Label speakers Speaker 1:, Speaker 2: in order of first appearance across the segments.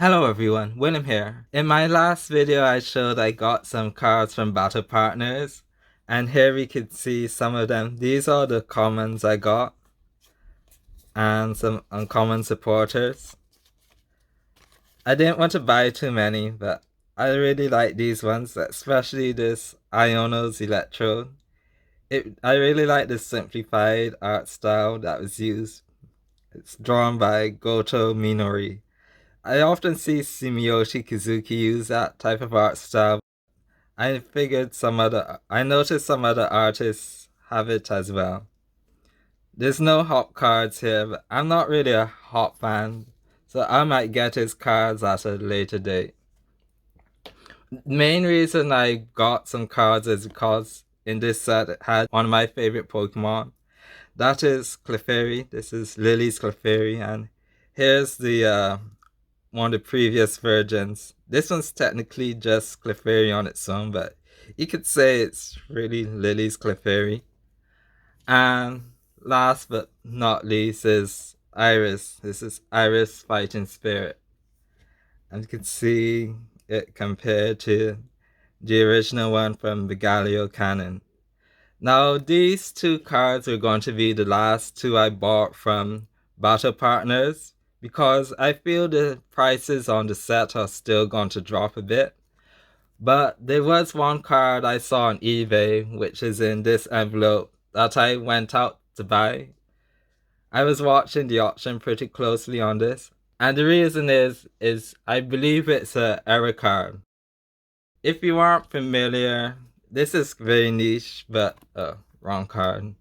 Speaker 1: Hello everyone, William here. In my last video I showed I got some cards from Battle Partners, and here we could see some of them. These are the commons I got and some uncommon supporters. I didn't want to buy too many, but I really like these ones, especially this Iono's Electrode. I really like this simplified art style that was used. It's drawn by Goto Minori. I often see Sumiyoshi Kizuki use that type of art style. I noticed some other artists have it as well. There's no Hop cards here, but I'm not really a Hop fan, so I might get his cards at a later date. Main reason I got some cards is because in this set it had one of my favorite Pokemon. That is Clefairy. This is Lily's Clefairy, and here's the one of the previous versions. This one's technically just Clefairy on its own, but you could say it's really Lily's Clefairy. And last but not least is Iris. This is Iris Fighting Spirit. And you can see it compared to the original one from the Galio canon. Now, these two cards are going to be the last two I bought from Battle Partners because I feel the prices on the set are still going to drop a bit. But there was one card I saw on eBay, which is in this envelope, that I went out to buy. I was watching the auction pretty closely on this, and the reason is I believe it's a error card. If you aren't familiar, this is very niche, but wrong card.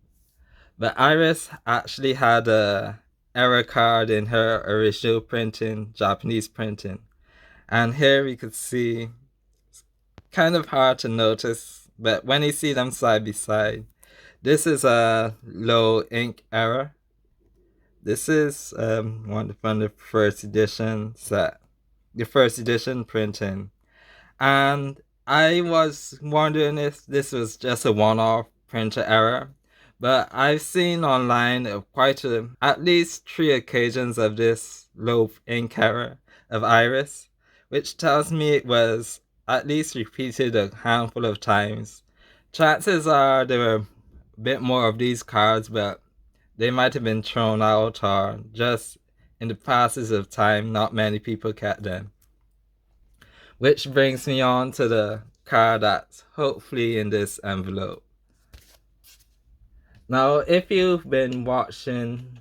Speaker 1: But Iris actually had a error card in her original printing, Japanese printing. And here we could see, it's kind of hard to notice, but when you see them side by side, this is a low ink error. This is one from the first edition set, the first edition printing. And I was wondering if this was just a one-off printer error, but I've seen online at least 3 occasions of this low ink error of Iris, which tells me it was at least repeated a handful of times. Chances are there were a bit more of these cards, but they might have been thrown out or just in the passes of time, not many people kept them. Which brings me on to the card that's hopefully in this envelope. Now, if you've been watching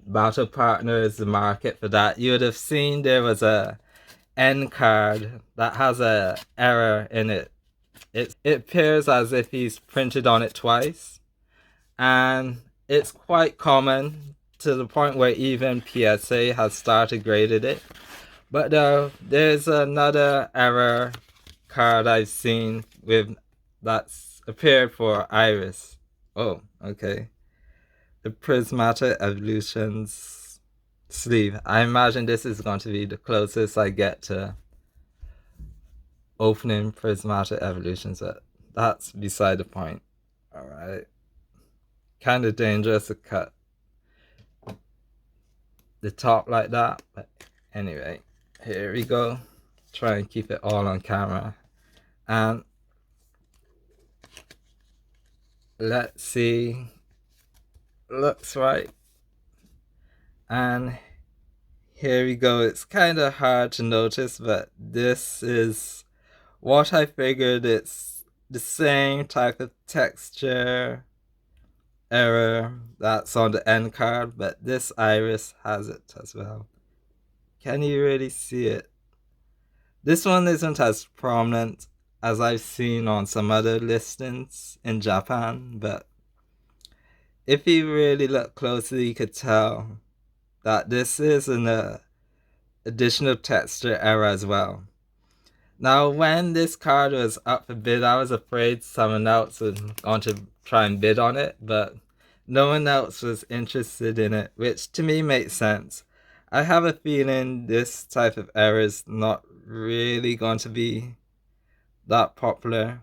Speaker 1: Battle Partners, the market for that, you would have seen there was a end card that has a error in it. It appears as if he's printed on it twice, and it's quite common to the point where even PSA has started graded it. But there's another error card I've seen that's appeared for Iris. Oh, okay. The Prismatic Evolutions sleeve. I imagine this is going to be the closest I get to opening Prismatic Evolutions, but that's beside the point. Alright. Kind of dangerous to cut the top like that, but anyway. Here we go. Try and keep it all on camera. And let's see. Looks right. And here we go. It's kind of hard to notice, but this is what I figured. It's the same type of texture error that's on the end card, but this Iris has it as well. Can you really see it? This one isn't as prominent as I've seen on some other listings in Japan, but if you really look closely, you could tell that this is an additional texture error as well. Now, when this card was up for bid, I was afraid someone else was going to try and bid on it, but no one else was interested in it, which to me makes sense. I have a feeling this type of error is not really going to be that popular,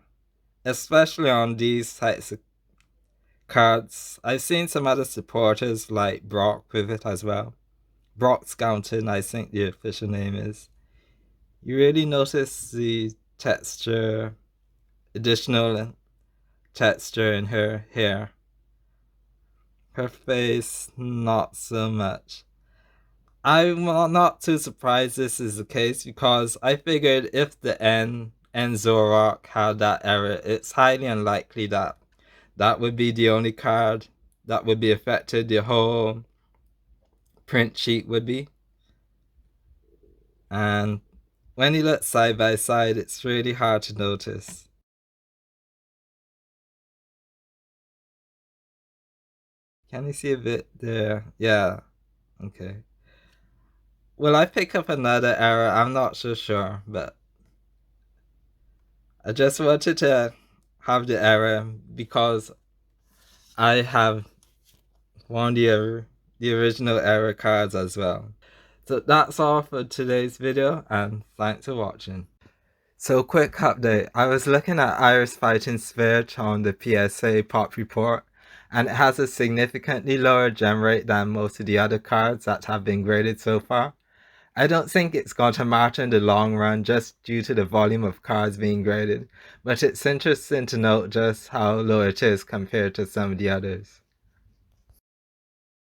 Speaker 1: especially on these types of cards. I've seen some other supporters like Brock with it as well. Brock Scounton, I think the official name is. You really notice the texture, additional texture in her hair. Her face, not so much. I'm not too surprised this is the case because I figured if the N and Zoroark had that error, it's highly unlikely that that would be the only card that would be affected. The whole print sheet would be. And when you look side by side, it's really hard to notice. Can you see a bit there? Yeah, okay. Will I pick up another error? I'm not so sure, but I just wanted to have the error because I have one of the original error cards as well. So that's all for today's video, and thanks for watching. So quick update, I was looking at Iris Fighting Spirit on the PSA pop report, and it has a significantly lower gem rate than most of the other cards that have been graded so far. I don't think it's going to matter in the long run just due to the volume of cards being graded, but it's interesting to note just how low it is compared to some of the others.